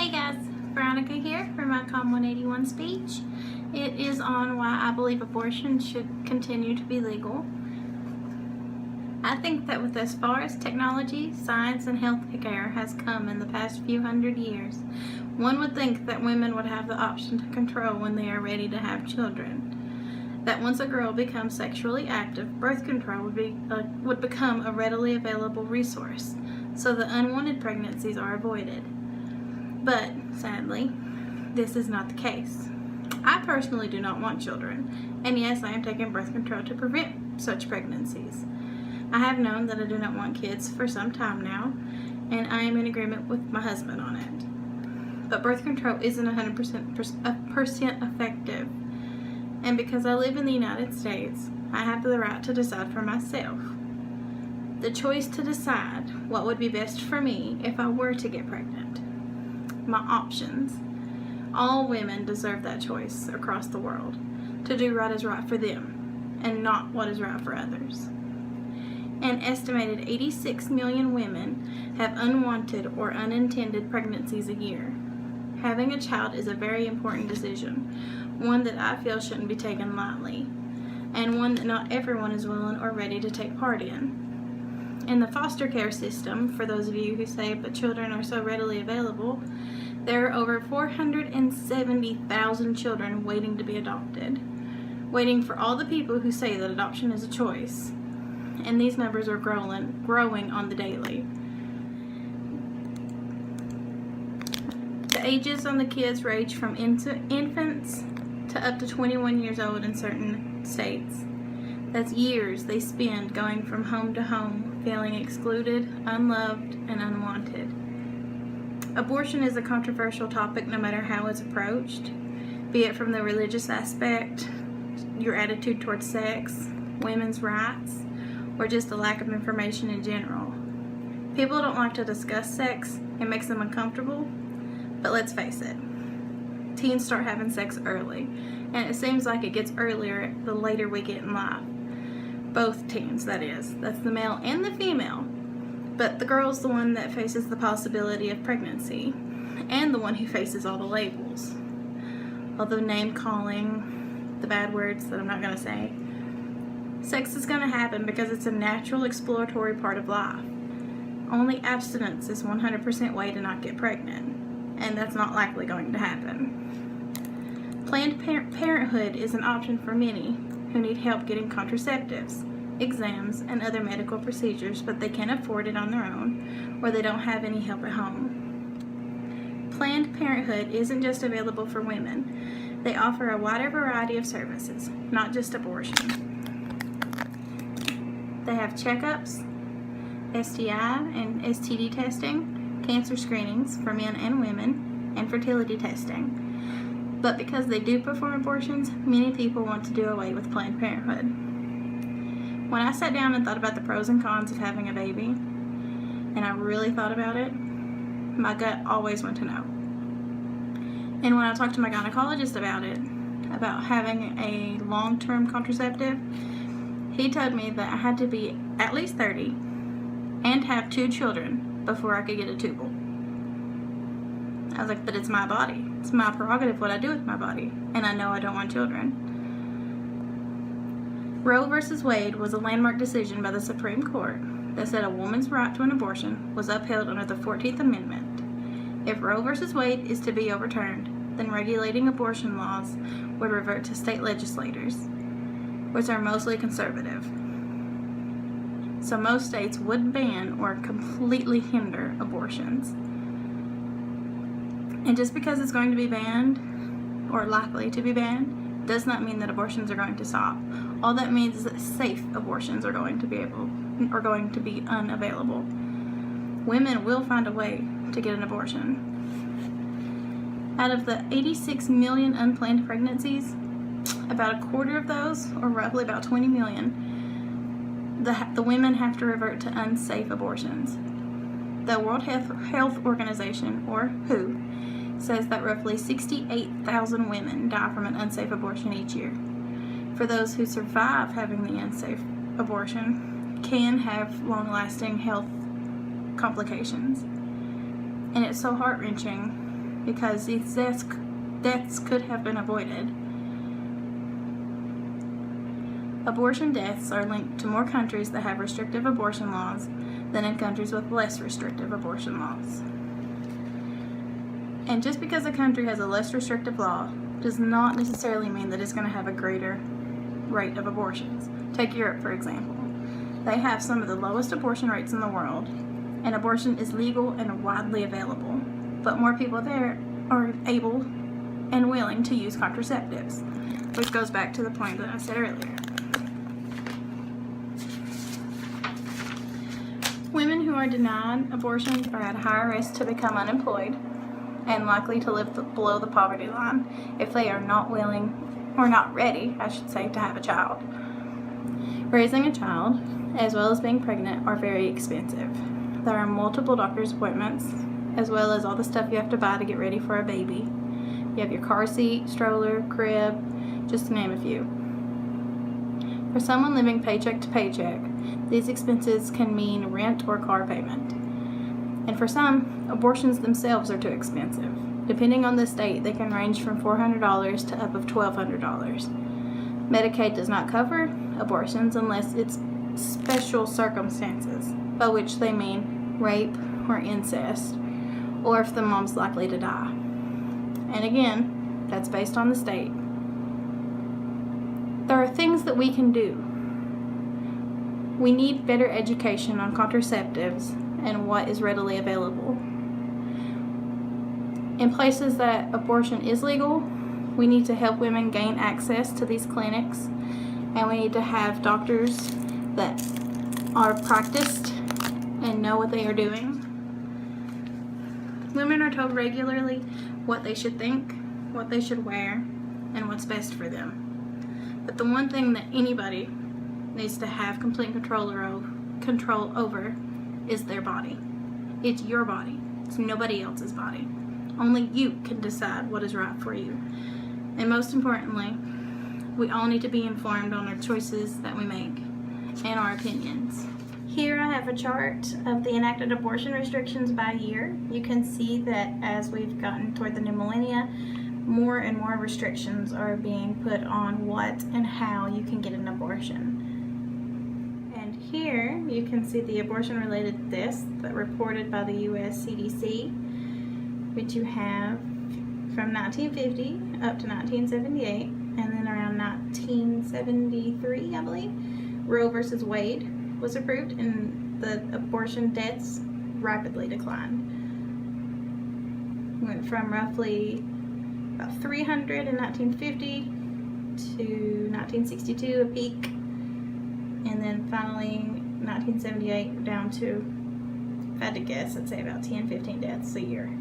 Hey guys, Veronica here for my Com 181 speech. It is on why I believe abortion should continue to be legal. I think that with as far as technology, science, and healthcare has come in the past few hundred years, one would think that women would have the option to control when they are ready to have children. That once a girl becomes sexually active, birth control would become a readily available resource, so that unwanted pregnancies are avoided. But, sadly, this is not the case. I personally do not want children, and yes, I am taking birth control to prevent such pregnancies. I have known that I do not want kids for some time now, and I am in agreement with my husband on it. But birth control isn't 100% effective, and because I live in the United States, I have the right to decide for myself. The choice to decide what would be best for me if I were to get pregnant. My options. All women deserve that choice across the world, to do what is right for them, and not what is right for others. An estimated 86 million women have unwanted or unintended pregnancies a year. Having a child is a very important decision, one that I feel shouldn't be taken lightly, and one that not everyone is willing or ready to take part in. In the foster care system, for those of you who say, but children are so readily available, there are over 470,000 children waiting to be adopted, waiting for all the people who say that adoption is a choice. And these numbers are growing on the daily. The ages on the kids range from infants to up to 21 years old in certain states. That's years they spend going from home to home, feeling excluded, unloved, and unwanted. Abortion is a controversial topic no matter how it's approached, be it from the religious aspect, your attitude towards sex, women's rights, or just a lack of information in general. People don't like to discuss sex. It makes them uncomfortable, but let's face it, teens start having sex early, and it seems like it gets earlier the later we get in life. Both teens, that is. That's the male and the female. But the girl's the one that faces the possibility of pregnancy, and the one who faces all the labels. All the name calling, the bad words that I'm not going to say. Sex is going to happen because it's a natural exploratory part of life. Only abstinence is 100% way to not get pregnant, and that's not likely going to happen. Planned Parenthood is an option for many who need help getting contraceptives, exams, and other medical procedures, but they can't afford it on their own, or they don't have any help at home. Planned Parenthood isn't just available for women. They offer a wider variety of services, not just abortion. They have checkups, STI and STD testing, cancer screenings for men and women, and fertility testing. But because they do perform abortions, many people want to do away with Planned Parenthood. When I sat down and thought about the pros and cons of having a baby, and I really thought about it, my gut always went to no. And when I talked to my gynecologist about it, about having a long-term contraceptive, he told me that I had to be at least 30 and have 2 children before I could get a tubal. I was like, but it's my body. It's my prerogative what I do with my body, and I know I don't want children. Roe v. Wade was a landmark decision by the Supreme Court that said a woman's right to an abortion was upheld under the 14th Amendment. If Roe v. Wade is to be overturned, then regulating abortion laws would revert to state legislators, which are mostly conservative. So most states would ban or completely hinder abortions. And just because it's going to be banned, or likely to be banned, does not mean that abortions are going to stop. All that means is that safe abortions are going to be unavailable. Women will find a way to get an abortion. Out of the 86 million unplanned pregnancies, about a quarter of those, or roughly about 20 million, the women have to revert to unsafe abortions. The World Health Organization, or WHO, says that roughly 68,000 women die from an unsafe abortion each year. For those who survive having the unsafe abortion, can have long-lasting health complications. And it's so heart-wrenching because these deaths could have been avoided. Abortion deaths are linked to more countries that have restrictive abortion laws than in countries with less restrictive abortion laws. And just because a country has a less restrictive law does not necessarily mean that it's going to have a greater rate of abortions. Take Europe, for example. They have some of the lowest abortion rates in the world, and abortion is legal and widely available. But more people there are able and willing to use contraceptives, which goes back to the point that I said earlier. Women who are denied abortion are at higher risk to become unemployed and likely to live below the poverty line if they are not willing, or not ready, I should say, to have a child. Raising a child, as well as being pregnant, are very expensive. There are multiple doctor's appointments, as well as all the stuff you have to buy to get ready for a baby. You have your car seat, stroller, crib, just to name a few. For someone living paycheck to paycheck, these expenses can mean rent or car payment. And for some, abortions themselves are too expensive. Depending on the state, they can range from $400 to up of $1,200. Medicaid does not cover abortions unless it's special circumstances, by which they mean rape or incest, or if the mom's likely to die. And again, that's based on the state. There are things that we can do. We need better education on contraceptives and what is readily available. In places that abortion is legal, we need to help women gain access to these clinics, and we need to have doctors that are practiced and know what they are doing. Women are told regularly what they should think, what they should wear, and what's best for them. But the one thing that anybody needs to have complete control over is their body. It's your body. It's nobody else's body. Only you can decide what is right for you. And most importantly, we all need to be informed on our choices that we make and our opinions. Here I have a chart of the enacted abortion restrictions by year. You can see that as we've gotten toward the new millennia, more and more restrictions are being put on what and how you can get an abortion. And here you can see the abortion-related deaths that reported by the U.S. CDC, which you have from 1950 up to 1978, and then around 1973, I believe, Roe versus Wade was approved, and the abortion deaths rapidly declined. Went from roughly about 300 in 1950 to 1962, a peak, and then finally 1978 down to, if I had to guess, I'd say about 10-15 deaths a year.